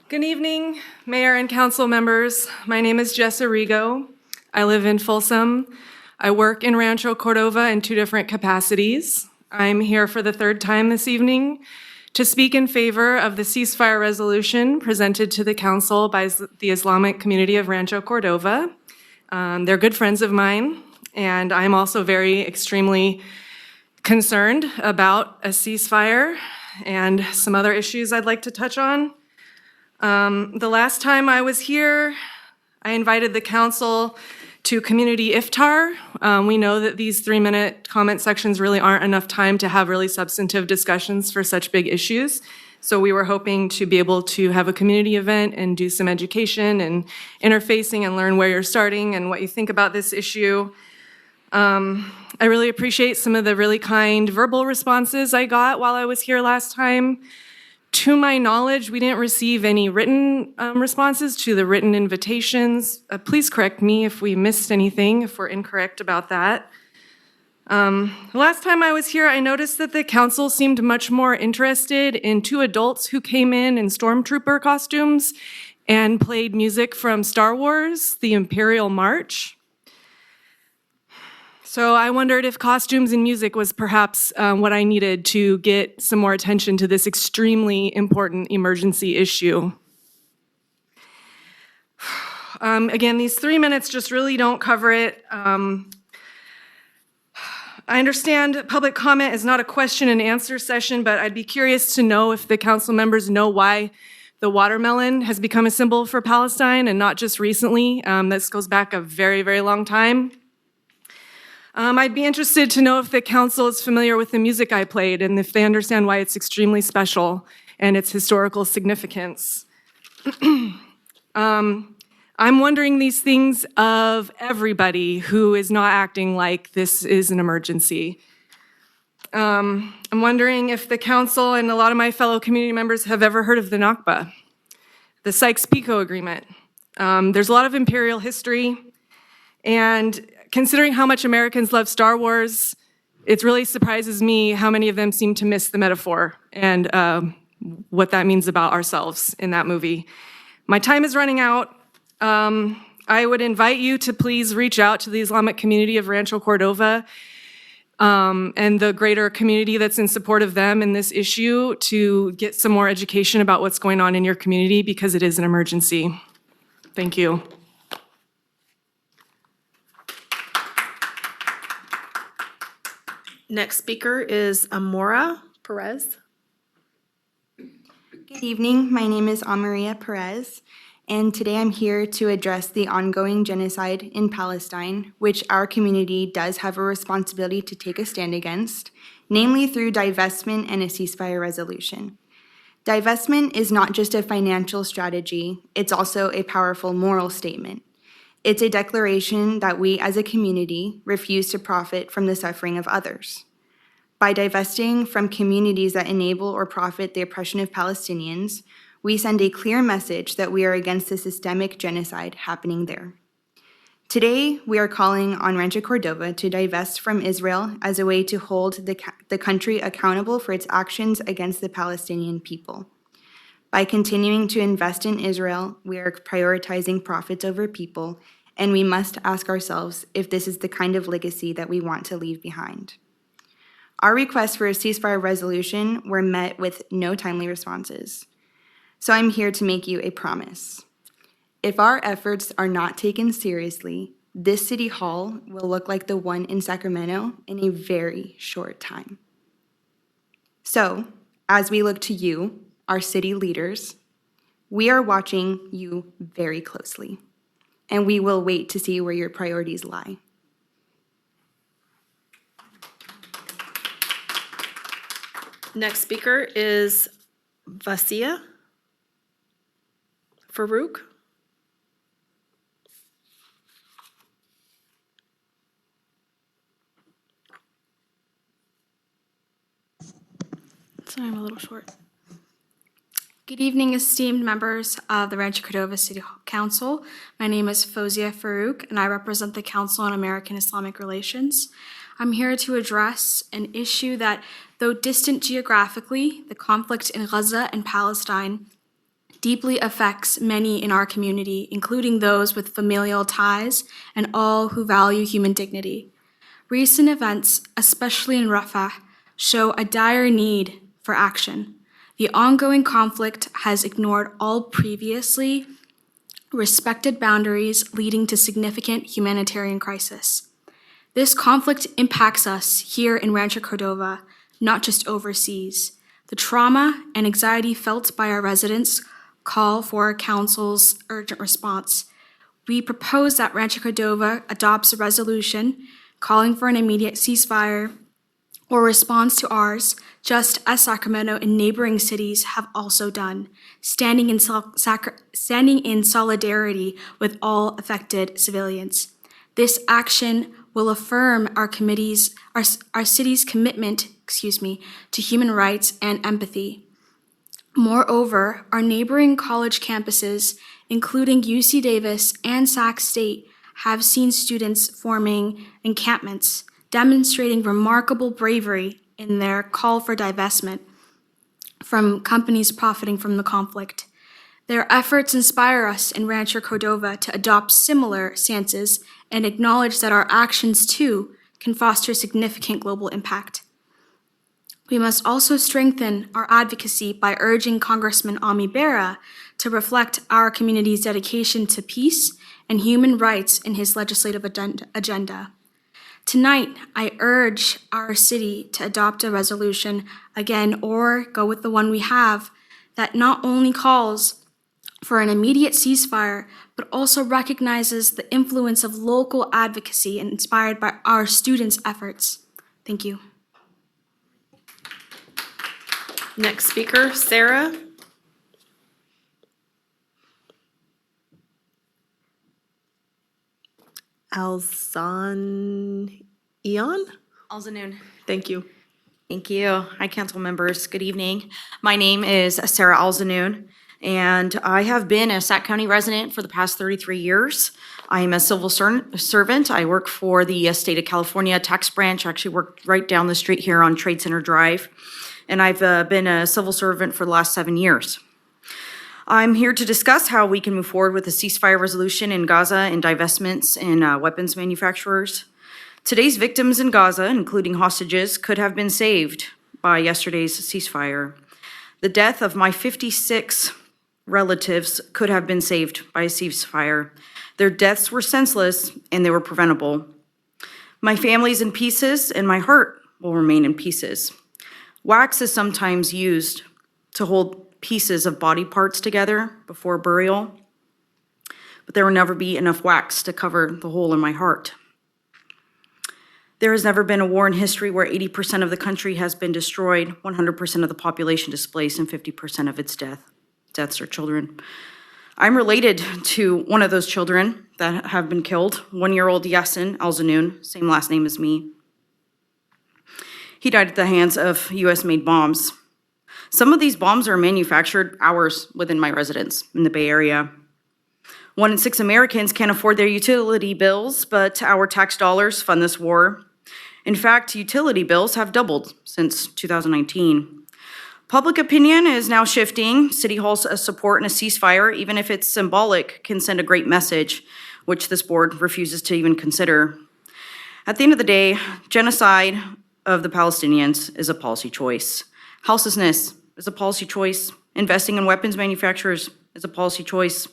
Good evening, Mayor and Council members. My name is Jessa Rego. I live in Folsom. I work in Rancho Cordova in 2 different capacities. I'm here for the 3rd time this evening to speak in favor of the ceasefire resolution presented to the Council by the Islamic community of Rancho Cordova. They're good friends of mine, and I'm also extremely concerned about a ceasefire and some other issues I'd like to touch on. The last time I was here, I invited the council to community iftar. We know that these 3-minute comment sections really aren't enough time to have really substantive discussions for such big issues. So we were hoping to be able to have a community event and do some education and interfacing and learn where you're starting and what you think about this issue. I really appreciate some of the really kind verbal responses I got while I was here last time. To my knowledge, we didn't receive any written responses to the written invitations. Please correct me if we missed anything, if we're incorrect about that. Last time I was here, I noticed that the council seemed much more interested in 2 adults who came in stormtrooper costumes and played music from Star Wars, the Imperial March. So I wondered if costumes and music was perhaps what I needed to get some more attention to this extremely important emergency issue. Again, these 3 minutes just really don't cover it. I understand public comment is not a question and answer session, but I'd be curious to know if the council members know why the watermelon has become a symbol for Palestine and not just recently. This goes back a very, very long time. I'd be interested to know if the council is familiar with the music I played and if they understand why it's extremely special and its historical significance. I'm wondering these things of everybody who is not acting like this is an emergency. I'm wondering if the council and a lot of my fellow community members have ever heard of the Nakba, the Sykes-Picot Agreement. There's a lot of imperial history, and considering how much Americans love Star Wars, it really surprises me how many of them seem to miss the metaphor and what that means about ourselves in that movie. My time is running out. I would invite you to please reach out to the Islamic community of Rancho Cordova and the greater community that's in support of them in this issue to get some more education about what's going on in your community because it is an emergency. Thank you. Next speaker is Amoriya Perez. Good evening, my name is Amoriya Perez, and today I'm here to address the ongoing genocide in Palestine, which our community does have a responsibility to take a stand against, namely through divestment and a ceasefire resolution. Divestment is not just a financial strategy, it's also a powerful moral statement. It's a declaration that we as a community refuse to profit from the suffering of others. By divesting from communities that enable or profit the oppression of Palestinians, we send a clear message that we are against the systemic genocide happening there. Today, we are calling on Rancho Cordova to divest from Israel as a way to hold the country accountable for its actions against the Palestinian people. By continuing to invest in Israel, we are prioritizing profits over people, and we must ask ourselves if this is the kind of legacy that we want to leave behind. Our requests for a ceasefire resolution were met with no timely responses. So I'm here to make you a promise. If our efforts are not taken seriously, this city hall will look like the one in Sacramento in a very short time. So, as we look to you, our city leaders, we are watching you very closely, and we will wait to see where your priorities lie. Next speaker is Fauziya Faruk. Sorry, I'm a little short. Good evening, esteemed members of the Rancho Cordova City Council. My name is Fauziya Faruk, and I represent the Council on American Islamic Relations. I'm here to address an issue that, though distant geographically, the conflict in Gaza and Palestine deeply affects many in our community, including those with familial ties and all who value human dignity. Recent events, especially in Rafah, show a dire need for action. The ongoing conflict has ignored all previously respected boundaries, leading to significant humanitarian crisis. This conflict impacts us here in Rancho Cordova, not just overseas. The trauma and anxiety felt by our residents call for Council's urgent response. We propose that Rancho Cordova adopts a resolution calling for an immediate ceasefire or response to ours, just as Sacramento and neighboring cities have also done, standing in solidarity with all affected civilians. This action will affirm our city's commitment, to human rights and empathy. Moreover, our neighboring college campuses, including UC Davis and Sac State, have seen students forming encampments, demonstrating remarkable bravery in their call for divestment from companies profiting from the conflict. Their efforts inspire us in Rancho Cordova to adopt similar stances and acknowledge that our actions, too, can foster significant global impact. We must also strengthen our advocacy by urging Congressman Amoriya Perez to reflect our community's dedication to peace and human rights in his legislative agenda. Tonight, I urge our city to adopt a resolution again, or go with the one we have, that not only calls for an immediate ceasefire, but also recognizes the influence of local advocacy inspired by our students' efforts. Thank you. Next speaker, Sarah. Alzanoon. Alzanoon. Thank you. Thank you. Hi, council members. Good evening. My name is Sarah Alzanoon, and I have been a Sac County resident for the past 33 years. I am a civil servant. I work for the state of California tax branch. I actually work right down the street here on Trade Center Drive, and I've been a civil servant for the last 7 years. I'm here to discuss how we can move forward with a ceasefire resolution in Gaza and divestments in weapons manufacturers. Today's victims in Gaza, including hostages, could have been saved by yesterday's ceasefire. The death of my 56 relatives could have been saved by a ceasefire. Their deaths were senseless and they were preventable. My family's in pieces and my heart will remain in pieces. Wax is sometimes used to hold pieces of body parts together before burial, but there will never be enough wax to cover the hole in my heart. There has never been a war in history where 80% of the country has been destroyed, 100% of the population displaced, and 50% of its deaths are children. I'm related to one of those children that have been killed, 1-year-old Yasin Alzanoon, same last name as me. He died at the hands of US-made bombs. Some of these bombs are manufactured hours within my residence in the Bay Area. 1 in 6 Americans can't afford their utility bills, but our tax dollars fund this war. In fact, utility bills have doubled since 2019. Public opinion is now shifting. City Hall's support in a ceasefire, even if it's symbolic, can send a great message, which this board refuses to even consider. At the end of the day, genocide of the Palestinians is a policy choice. Houselessness is a policy choice. Investing in weapons manufacturers is a policy choice.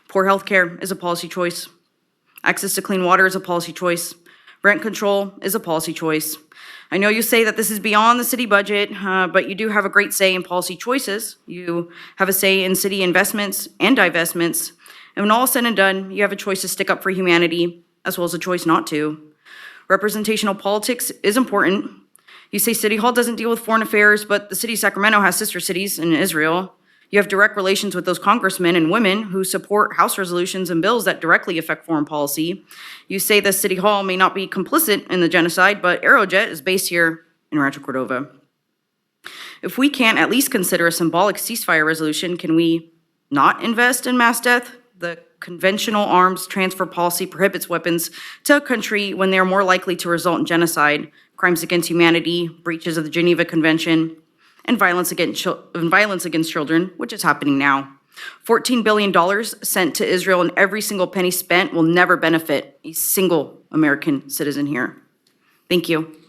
Poor healthcare is a policy choice. Access to clean water is a policy choice. Rent control is a policy choice. I know you say that this is beyond the city budget, but you do have a great say in policy choices. You have a say in city investments and divestments. And when all is said and done, you have a choice to stick up for humanity, as well as a choice not to. Representational politics is important. You say City Hall doesn't deal with foreign affairs, but the city of Sacramento has sister cities in Israel. You have direct relations with those congressmen and women who support House resolutions and bills that directly affect foreign policy. You say the City Hall may not be complicit in the genocide, but Aerojet is based here in Rancho Cordova. If we can't at least consider a symbolic ceasefire resolution, can we not invest in mass death? The conventional arms transfer policy prohibits weapons to a country when they are more likely to result in genocide, crimes against humanity, breaches of the Geneva Convention, and violence against children, which is happening now. $14 billion sent to Israel, and every single penny spent will never benefit a single American citizen here. Thank you.